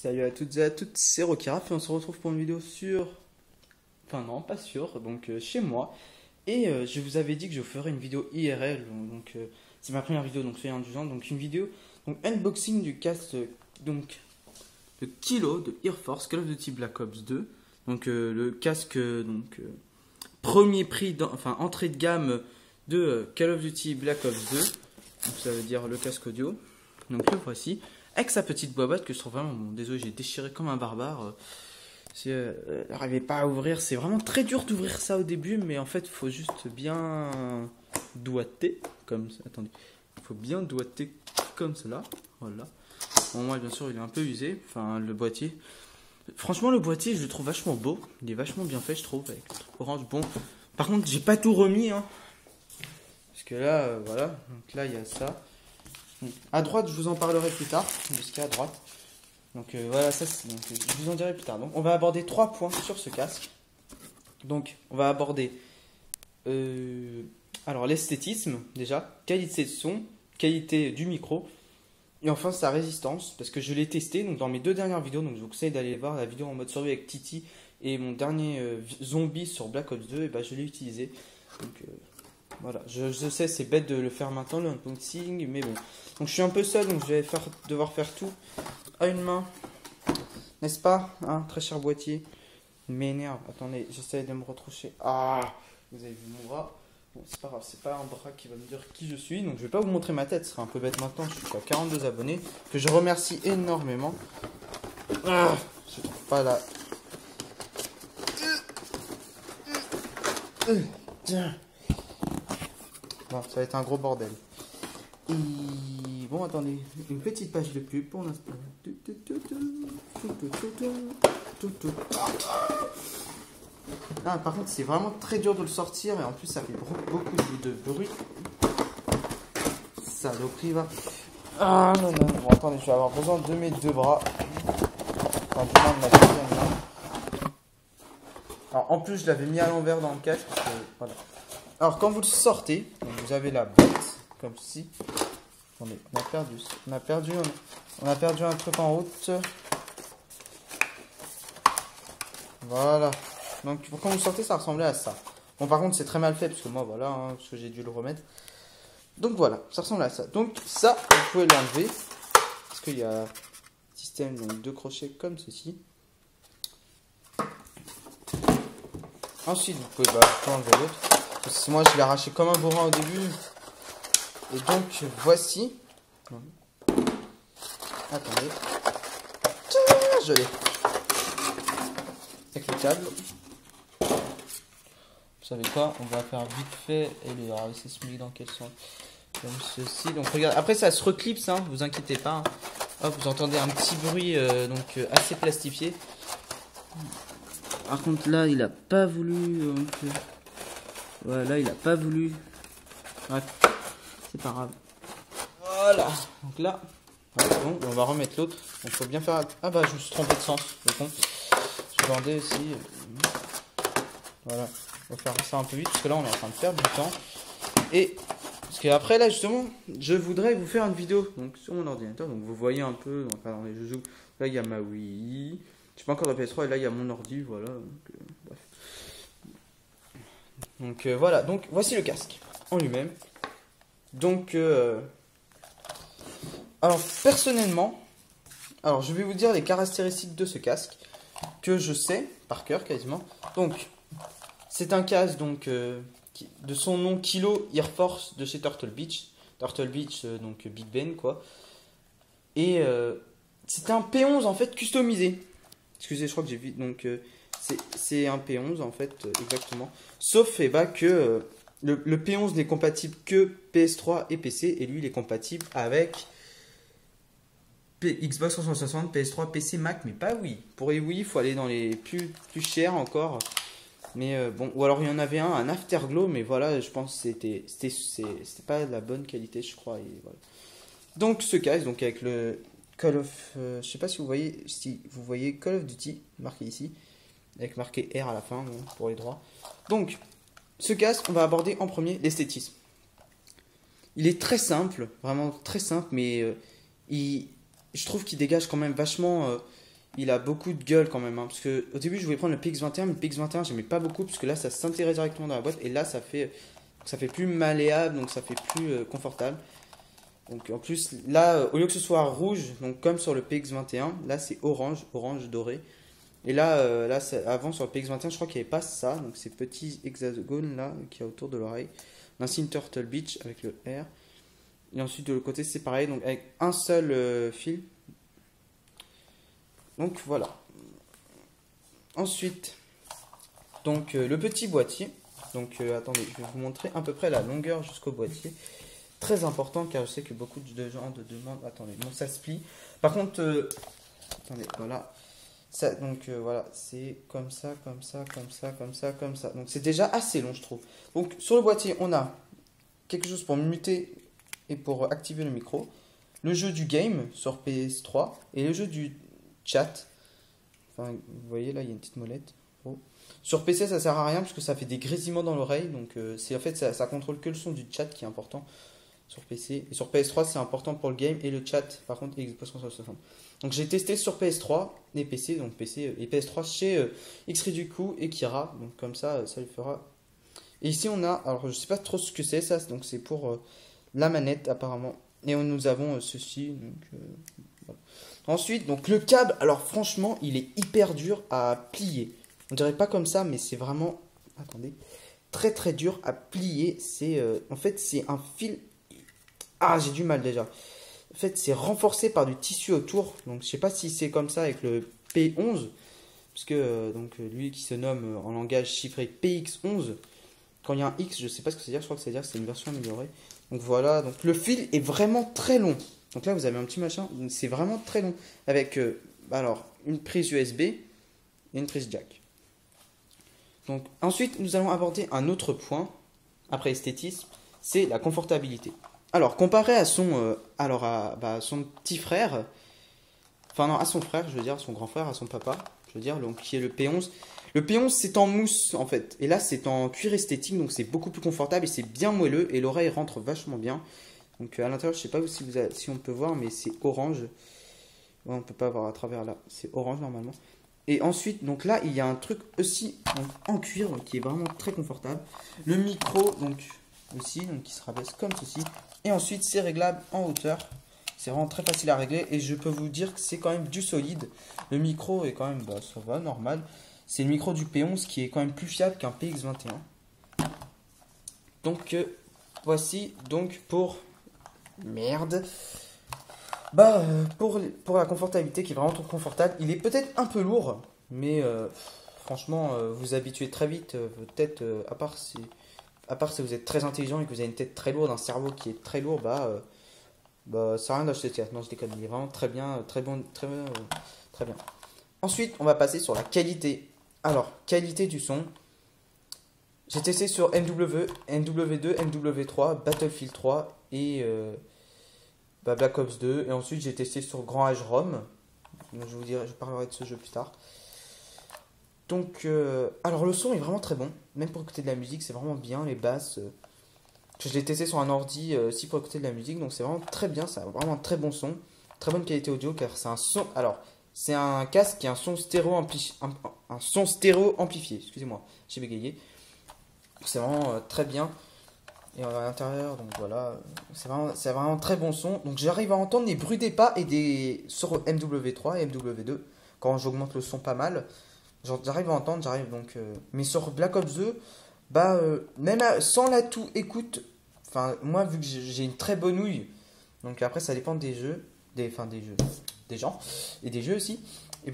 Salut à toutes et à toutes, c'est Rokiraf et on se retrouve pour une vidéo sur... Enfin non, pas sur, donc chez moi. Et je vous avais dit que je ferais une vidéo IRL, donc c'est ma première vidéo, donc c'est indulgent. Donc une vidéo, donc unboxing du casque, donc le Kilo de Air Force Call of Duty Black Ops 2. Donc le casque, premier prix, enfin entrée de gamme de Call of Duty Black Ops 2. Donc ça veut dire le casque audio. Donc le voici. Avec sa petite boîte que je trouve vraiment bon. Désolé, j'ai déchiré comme un barbare. J'arrivais pas à ouvrir. C'est vraiment très dur d'ouvrir ça au début, mais en fait, il faut juste bien doigter. Comme ça. Attendez. Il faut bien doigter comme cela. Voilà. Bon, moi, bien sûr, il est un peu usé. Enfin, le boîtier. Franchement, le boîtier, je le trouve vachement beau. Il est vachement bien fait, je trouve. Avec orange. Bon. Par contre, j'ai pas tout remis. Hein. Parce que là, voilà. Donc là, il y a ça. À droite, je vous en parlerai plus tard, de ce qu'il y a à droite. Donc voilà, ça, donc, je vous en dirai plus tard. Donc on va aborder 3 points sur ce casque. Donc on va aborder alors l'esthétisme déjà, qualité de son, qualité du micro, et enfin sa résistance, parce que je l'ai testé donc dans mes 2 dernières vidéos. Donc je vous conseille d'aller voir la vidéo en mode survie avec Titi et mon dernier zombie sur Black Ops 2, et bah je l'ai utilisé. Donc voilà, je sais, c'est bête de le faire maintenant, le unboxing, mais bon. Donc je suis un peu seul, donc je vais devoir faire tout à une main. N'est-ce pas, hein, très cher boîtier. Il m'énerve. Attendez, j'essaie de me retroucher. Ah, vous avez vu mon bras. Bon, c'est pas grave, c'est pas un bras qui va me dire qui je suis. Donc je vais pas vous montrer ma tête, ce serait un peu bête maintenant. Je suis à 42 abonnés, que je remercie énormément. Ah, je trouve pas la... Tiens. Bon, ça va être un gros bordel. Et bon, attendez, une petite page de pub pour l'instant. Ah, par contre, c'est vraiment très dur de le sortir et en plus, ça fait beaucoup de bruit. Saloperie, va. Ah non, non, bon, attendez, je vais avoir besoin de mes 2 bras. Enfin, du moins de ma deuxième main. Alors, en plus, je l'avais mis à l'envers dans le casque. Parce que, voilà. Alors, quand vous le sortez, donc vous avez la boîte, comme ceci. Attendez, on a perdu un truc en route. Voilà. Donc, quand vous le sortez, ça ressemblait à ça. Bon, par contre, c'est très mal fait, parce que moi, voilà, hein, parce que j'ai dû le remettre. Donc, voilà, ça ressemble à ça. Donc, ça, vous pouvez l'enlever. Parce qu'il y a un système donc, de crochets comme ceci. Ensuite, vous pouvez enlever l'autre. Parce que moi, je l'ai arraché comme un bourrin au début. Et donc, voici. Attendez. Je l'ai. Avec le câble. Vous savez quoi? On va faire vite fait. Et le laisser se mettre dans quel sens? Comme ceci. Donc, regardez. Après, ça se reclipse, hein. Vous inquiétez pas. Hein. Hop, vous entendez un petit bruit assez plastifié. Par contre, là, il a pas voulu. Voilà, il a pas voulu. Bref, c'est pas grave. Voilà. Donc là, voilà, bon, on va remettre l'autre. Donc faut bien faire. Ah bah, je me suis trompé de sens. Le con. Je vendais aussi. Voilà. On va faire ça un peu vite parce que là, on est en train de perdre du temps. Et parce qu'après là, justement, je voudrais vous faire une vidéo donc sur mon ordinateur. Donc vous voyez un peu. Donc, alors, je joue. Là, il y a ma Wii. Je sais pas encore la PS3 et là, il y a mon ordi. Voilà. Donc, bref. Donc voilà, donc voici le casque en lui-même. Donc alors personnellement, alors je vais vous dire les caractéristiques de ce casque que je sais par cœur quasiment. Donc c'est un casque donc de son nom Kilo Air Force de chez Turtle Beach. Turtle Beach donc Big Ben quoi. Et c'est un P11 en fait customisé. Excusez, je crois que j'ai vu donc c'est un P11 en fait, exactement. Sauf que le P11 n'est compatible que PS3 et PC. Et lui, il est compatible avec Xbox 360, PS3, PC, Mac, mais pas Wii. Pour les Wii, il faut aller dans les plus chers encore. Mais bon, ou alors il y en avait un Afterglow, mais voilà, je pense que c'était pas de la bonne qualité, je crois. Et voilà. Donc ce casque, donc avec le Call of, je sais pas si vous voyez Call of Duty marqué ici. Avec marqué R à la fin bon, pour les droits. Donc, ce casque, on va aborder en premier l'esthétisme. Il est très simple, vraiment très simple, mais je trouve qu'il dégage quand même vachement il a beaucoup de gueule quand même, hein, parce que au début je voulais prendre le PX21, mais le PX21 j'aimais pas beaucoup parce que là ça s'intégrait directement dans la boîte et là ça fait plus malléable, donc ça fait plus confortable. Donc en plus là au lieu que ce soit rouge, donc comme sur le PX21, là c'est orange, orange doré. Et là, avant sur le PX21 je crois qu'il n'y avait pas ça, donc ces petits hexagones là qui y a autour de l'oreille. Un signe Turtle Beach avec le R. Et ensuite de l'autre côté c'est pareil, donc avec un seul fil. Donc voilà. Ensuite, donc le petit boîtier. Donc attendez, je vais vous montrer à peu près la longueur jusqu'au boîtier. Très important car je sais que beaucoup de gens demandent. Attendez, bon ça se plie. Par contre, attendez, voilà. Ça, donc voilà, c'est comme ça, comme ça, comme ça, comme ça, comme ça. Donc c'est déjà assez long je trouve. Donc sur le boîtier, on a quelque chose pour muter et pour activer le micro. Le jeu du game sur PS3 et le jeu du chat. Enfin, vous voyez là, il y a une petite molette. Oh. Sur PC, ça sert à rien parce que ça fait des grésillements dans l'oreille. Donc, c'est en fait, ça contrôle que le son du chat qui est important sur PC. Et sur PS3, c'est important pour le game et le chat. Par contre, Xbox 360. Donc, j'ai testé sur PS3 et PC, donc PC et PS3 chez Xriduku et Kira. Donc, comme ça, ça lui fera. Et ici, on a, alors je sais pas trop ce que c'est ça. Donc, c'est pour la manette apparemment. Et nous avons ceci. Donc, voilà. Ensuite, donc le câble, alors franchement, il est hyper dur à plier. On dirait pas comme ça, mais c'est vraiment, attendez, très très dur à plier. C'est, en fait, c'est un fil. Ah, j'ai du mal déjà. En fait, c'est renforcé par du tissu autour. Donc, je sais pas si c'est comme ça avec le P11, puisque donc lui qui se nomme en langage chiffré PX11. Quand il y a un X, je sais pas ce que ça veut dire. Je crois que ça veut dire que c'est une version améliorée. Donc voilà. Donc le fil est vraiment très long. Donc là, vous avez un petit machin, c'est vraiment très long. Avec alors une prise USB et une prise jack. Donc ensuite, nous allons aborder un autre point, après esthétisme, c'est la confortabilité. Alors, comparé à son, son petit frère, enfin non, à son frère, je veux dire, à son grand frère, à son papa, je veux dire, donc, qui est le P11. Le P11, c'est en mousse en fait. Et là, c'est en cuir esthétique, donc c'est beaucoup plus confortable et c'est bien moelleux et l'oreille rentre vachement bien. Donc à l'intérieur, je sais pas si on peut voir, mais c'est orange. Ouais, on peut pas voir à travers là. C'est orange normalement. Et ensuite, donc là, il y a un truc aussi en cuir donc, qui est vraiment très confortable. Le micro, donc aussi, donc qui se rabaisse comme ceci. Et ensuite, c'est réglable en hauteur. C'est vraiment très facile à régler. Et je peux vous dire que c'est quand même du solide. Le micro est quand même, bah, ça va, normal. C'est le micro du P11 qui est quand même plus fiable qu'un PX21. Donc voici donc pour merde. Bah pour la confortabilité qui est vraiment trop confortable, il est peut-être un peu lourd, mais franchement vous habituez très vite. Peut-être à part si vous êtes très intelligent et que vous avez une tête très lourde, un cerveau qui est très lourd, bah ça sert à rien d'acheter ça. Non, je déconne, il est vraiment très bien, très bon, très bien. Ensuite, on va passer sur la qualité. Alors, qualité du son. J'ai testé sur MW2, MW3, Battlefield 3 et Black Ops 2. Et ensuite, j'ai testé sur Grand Age Rome. Donc, je parlerai de ce jeu plus tard. Donc, alors le son est vraiment très bon. Même pour écouter de la musique, c'est vraiment bien. Les basses. Je l'ai testé sur un ordi aussi pour écouter de la musique. Donc, c'est vraiment très bien. Ça a vraiment un très bon son. Très bonne qualité audio car c'est un son. Alors, c'est un casque qui a un son stéréo amplifié. Excusez-moi, j'ai bégayé. C'est vraiment très bien. Et à l'intérieur, donc voilà, c'est vraiment très bon son. Donc j'arrive à entendre les bruits des pas et des sur MW3 et MW2 quand j'augmente le son pas mal. J'arrive à entendre, mais sur Black Ops 2, sans l'atout écoute, enfin moi vu que j'ai une très bonne ouïe, donc après ça dépend des jeux, des gens et des jeux aussi. Et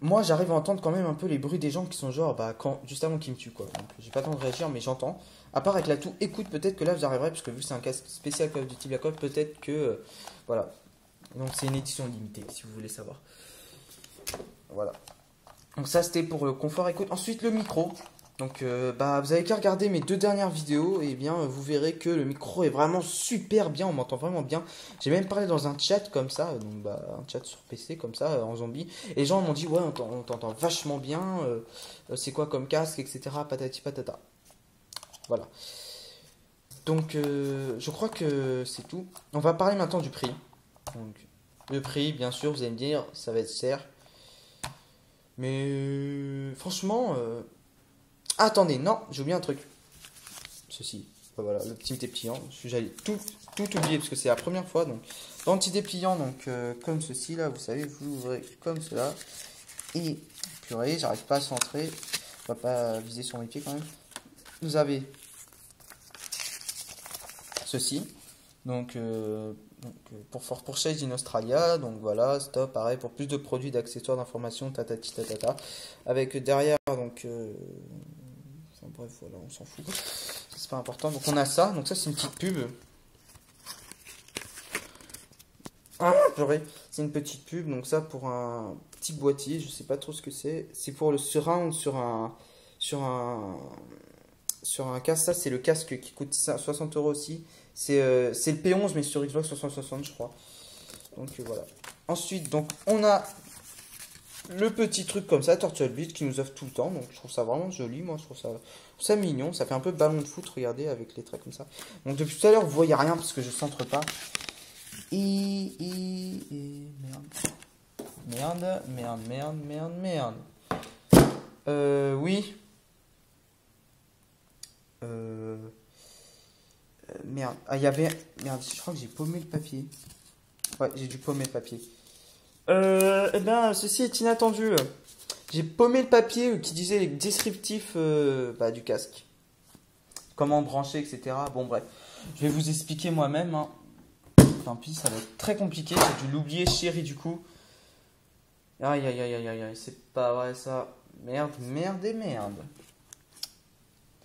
moi j'arrive à entendre quand même un peu les bruits des gens qui sont genre juste avant qu'ils me tuent quoi. Donc j'ai pas le temps de réagir mais j'entends. À part avec l'atout écoute, peut-être que là j'arriverai parce que vu que c'est un casque spécial Call of Duty Black Ops, peut-être que voilà. Donc c'est une édition limitée si vous voulez savoir. Voilà. Donc ça c'était pour le confort écoute. Ensuite le micro. Donc vous avez qu'à regarder mes deux dernières vidéos et bien vous verrez que le micro est vraiment super bien, on m'entend vraiment bien. J'ai même parlé dans un chat comme ça, donc un chat sur PC comme ça en zombie. Et les gens m'ont dit ouais on t'entend vachement bien, c'est quoi comme casque etc. Patati patata. Voilà. Donc je crois que c'est tout. On va parler maintenant du prix. Donc le prix bien sûr vous allez me dire ça va être cher. Mais franchement... attendez, non, j'ai oublié un truc. Ceci. Voilà, le petit dépliant. J'allais tout oublier parce que c'est la première fois. Donc, dans le petit dépliant, donc, comme ceci, là, vous savez, vous ouvrez comme cela. Et, purée, j'arrive pas à centrer. On va pas viser sur mes pieds quand même. Vous avez ceci. Donc, pour Shades in Australia. Donc voilà, stop, pareil, pour plus de produits, d'accessoires, d'informations, tatati tatata. Avec derrière, donc, enfin, bref, voilà, on s'en fout. C'est pas important. Donc on a ça. Donc ça, c'est une petite pub. Ah, purée. C'est une petite pub. Donc ça, pour un petit boîtier, je sais pas trop ce que c'est. C'est pour le surround sur un casque. Ça, c'est le casque qui coûte 60 euros aussi. C'est le P11, mais sur Xbox 360, je crois. Donc voilà. Ensuite, donc on a le petit truc comme ça, Turtle Beach, qui nous offre tout le temps. Donc je trouve ça vraiment joli. Moi, je trouve ça mignon. Ça fait un peu ballon de foot, regardez, avec les traits comme ça. Donc depuis tout à l'heure, vous voyez rien parce que je centre pas. Merde. Oui. Merde. Ah, il y avait... Merde, je crois que j'ai paumé le papier. Ouais, j'ai dû paumer le papier. Eh ben, ceci est inattendu. J'ai paumé le papier qui disait les descriptifs du casque. Comment brancher, etc. Bon, bref. Je vais vous expliquer moi-même. Hein. Tant pis, ça va être très compliqué. J'ai dû l'oublier, chéri, du coup. Aïe, aïe, aïe, aïe, aïe. C'est pas vrai, ça. Merde.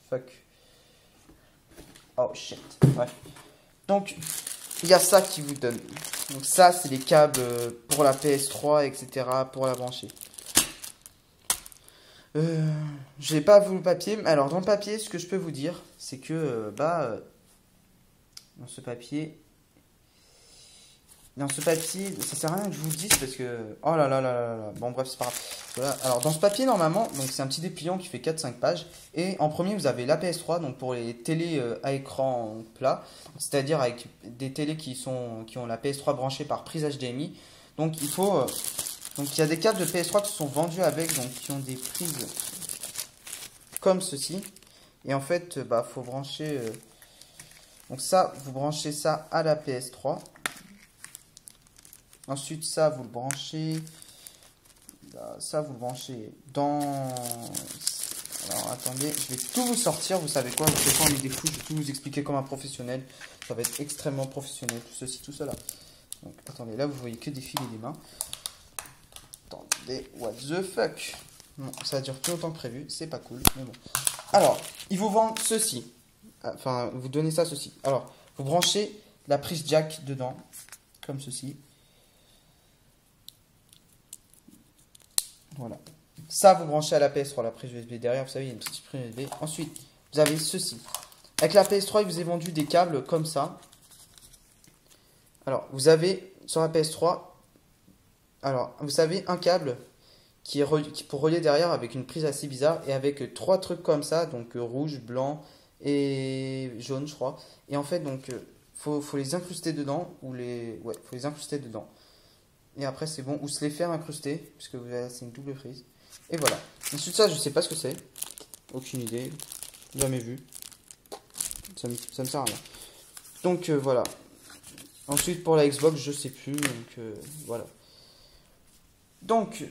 Fuck. Oh, shit. Bref. Donc, il y a ça qui vous donne. Donc ça, c'est les câbles pour la PS3, etc. pour la brancher. J'ai pas vu le papier. Alors, dans le papier, ce que je peux vous dire, c'est que, dans ce papier, ça sert à rien que je vous le dise parce que... Oh là là là là là. Bon, bref, c'est pas grave. Voilà. Alors, dans ce papier, normalement, donc c'est un petit dépliant qui fait 4-5 pages. Et en premier, vous avez la PS3, donc pour les télés à écran plat. C'est-à-dire avec des télés qui ont la PS3 branchée par prise HDMI. Donc, il faut... donc, il y a des câbles de PS3 qui sont vendus avec, donc qui ont des prises comme ceci. Et en fait, faut brancher... donc ça, vous branchez ça à la PS3. Ensuite, ça, vous le branchez. Ça, vous le branchez dans... Alors, attendez, je vais tout vous sortir. Vous savez quoi? Je vais pas envie des fous. Je vais tout vous expliquer comme un professionnel. Ça va être extrêmement professionnel. Tout ceci, tout cela. Donc, attendez, là, vous voyez que des fils et des mains. Attendez, what the fuck? Bon, ça dure plus longtemps que prévu. C'est pas cool, mais bon. Alors, ils vous vendent ceci. Enfin, vous donnez ça, ceci. Alors, vous branchez la prise jack dedans. Comme ceci. Voilà. Ça, vous branchez à la PS3, la prise USB derrière, vous savez, il y a une petite prise USB. Ensuite, vous avez ceci. Avec la PS3, il vous est vendu des câbles comme ça. Alors, vous avez sur la PS3, alors, vous savez, un câble qui pour relier derrière avec une prise assez bizarre et avec trois trucs comme ça, donc rouge, blanc et jaune, je crois. Et en fait, donc, faut les incruster dedans, ouais, faut les incruster dedans. Et après, c'est bon. Ou se les faire incruster, puisque c'est une double prise. Et voilà. Ensuite, ça, je sais pas ce que c'est. Aucune idée. Jamais vu. Ça me sert à rien. Donc, voilà. Ensuite, pour la Xbox, je sais plus. Donc, voilà. Donc,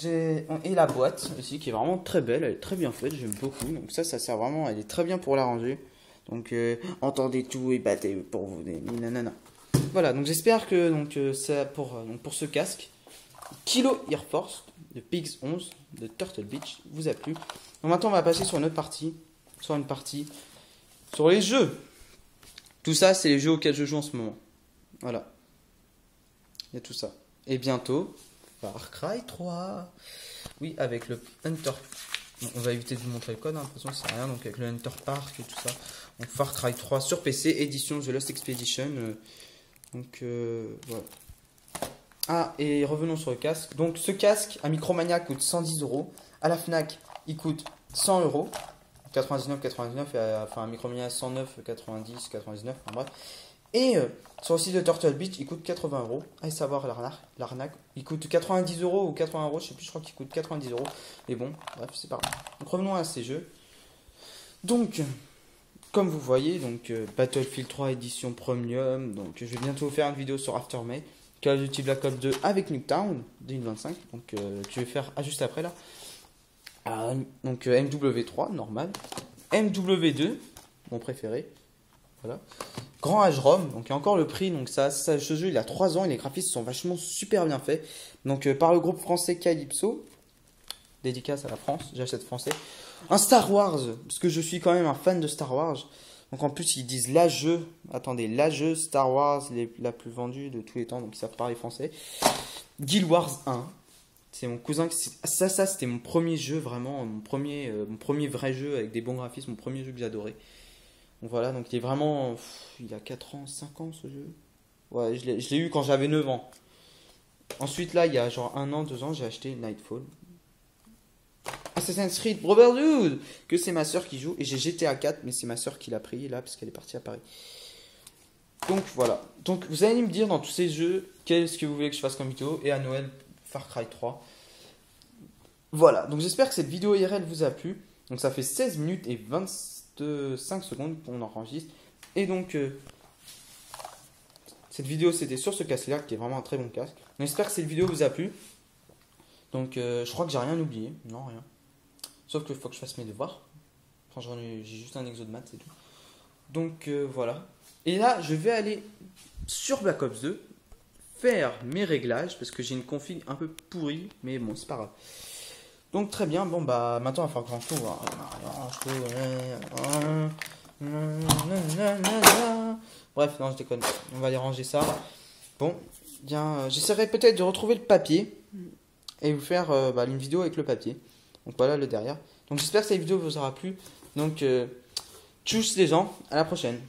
et la boîte aussi, qui est vraiment très belle. Elle est très bien faite. J'aime beaucoup. Donc, ça sert vraiment. Elle est très bien pour la ranger. Donc, entendez tout et battez pour vous. Nanana. Voilà, donc j'espère que ça pour ce casque Kilo Air Force de PX11 de Turtle Beach vous a plu. Donc maintenant on va passer sur une autre partie, sur les jeux. Tout ça c'est les jeux auxquels je joue en ce moment. Voilà. Il y a tout ça. Et bientôt Far Cry 3. Oui, avec le Hunter. Bon, on va éviter de vous montrer le code, hein, de toute façon c'est rien, donc avec le Hunter Park et tout ça. Donc Far Cry 3 sur PC, édition The Lost Expedition. Donc voilà. Ah, et revenons sur le casque. Donc ce casque à Micromania coûte 110 euros. À la Fnac, il coûte 100 euros. 99,99 et enfin à Micromania 109,90, 99, enfin bref. Et sur le site de Turtle Beach, il coûte 80 euros. Allez savoir l'arnaque. Il coûte 90 euros ou 80 euros, je sais plus, je crois qu'il coûte 90 euros. Mais bon, bref, c'est pas grave. Donc revenons à ces jeux. Donc, comme vous voyez, donc Battlefield 3 édition premium. Donc je vais bientôt faire une vidéo sur Aftermath. Call of Duty Black Ops 2 avec Nuketown 2025. Donc je vais faire juste après là. Donc MW3, normal. MW2, mon préféré. Voilà. Grand Age Rome, donc il y a encore le prix. Donc ce jeu il a 3 ans et les graphismes sont vachement super bien faits. Donc par le groupe français Calypso. Dédicace à la France, j'achète français. Un Star Wars, parce que je suis quand même un fan de Star Wars. Donc en plus ils disent la jeu, attendez, la jeu Star Wars la plus vendue de tous les temps, donc ils savent parler français. Guild Wars 1, c'est mon cousin, ça c'était mon premier jeu vraiment, mon premier vrai jeu avec des bons graphismes, mon premier jeu que j'adorais. Donc voilà, donc il est vraiment, il a 4 ans, 5 ans ce jeu. Ouais, je l'ai eu quand j'avais 9 ans. Ensuite là, il y a genre 1 an, 2 ans, j'ai acheté Nightfall. Assassin's Creed Brotherhood, que c'est ma soeur qui joue, et j'ai GTA 4, mais c'est ma soeur qui l'a pris là parce qu'elle est partie à Paris. Donc voilà. Donc vous allez me dire dans tous ces jeux qu'est-ce que vous voulez que je fasse comme vidéo, et à Noël Far Cry 3. Voilà. Donc j'espère que cette vidéo IRL vous a plu. Donc ça fait 16 minutes et 25 secondes qu'on enregistre. Et donc cette vidéo c'était sur ce casque là qui est vraiment un très bon casque. Donc j'espère que cette vidéo vous a plu. Donc je crois que j'ai rien oublié. Non, rien. Sauf qu'il faut que je fasse mes devoirs. Enfin, j'ai juste un exo de maths, c'est tout. Donc voilà. Et là, je vais aller sur Black Ops 2 faire mes réglages parce que j'ai une config un peu pourrie, mais bon, c'est pas grave. Donc très bien. Bon bah maintenant, il va falloir que bref, non, je déconne. On va aller ranger ça. Bon, bien, j'essaierai peut-être de retrouver le papier et vous faire une vidéo avec le papier. Donc voilà le derrière. Donc j'espère que cette vidéo vous aura plu. Donc tchuss les gens, à la prochaine.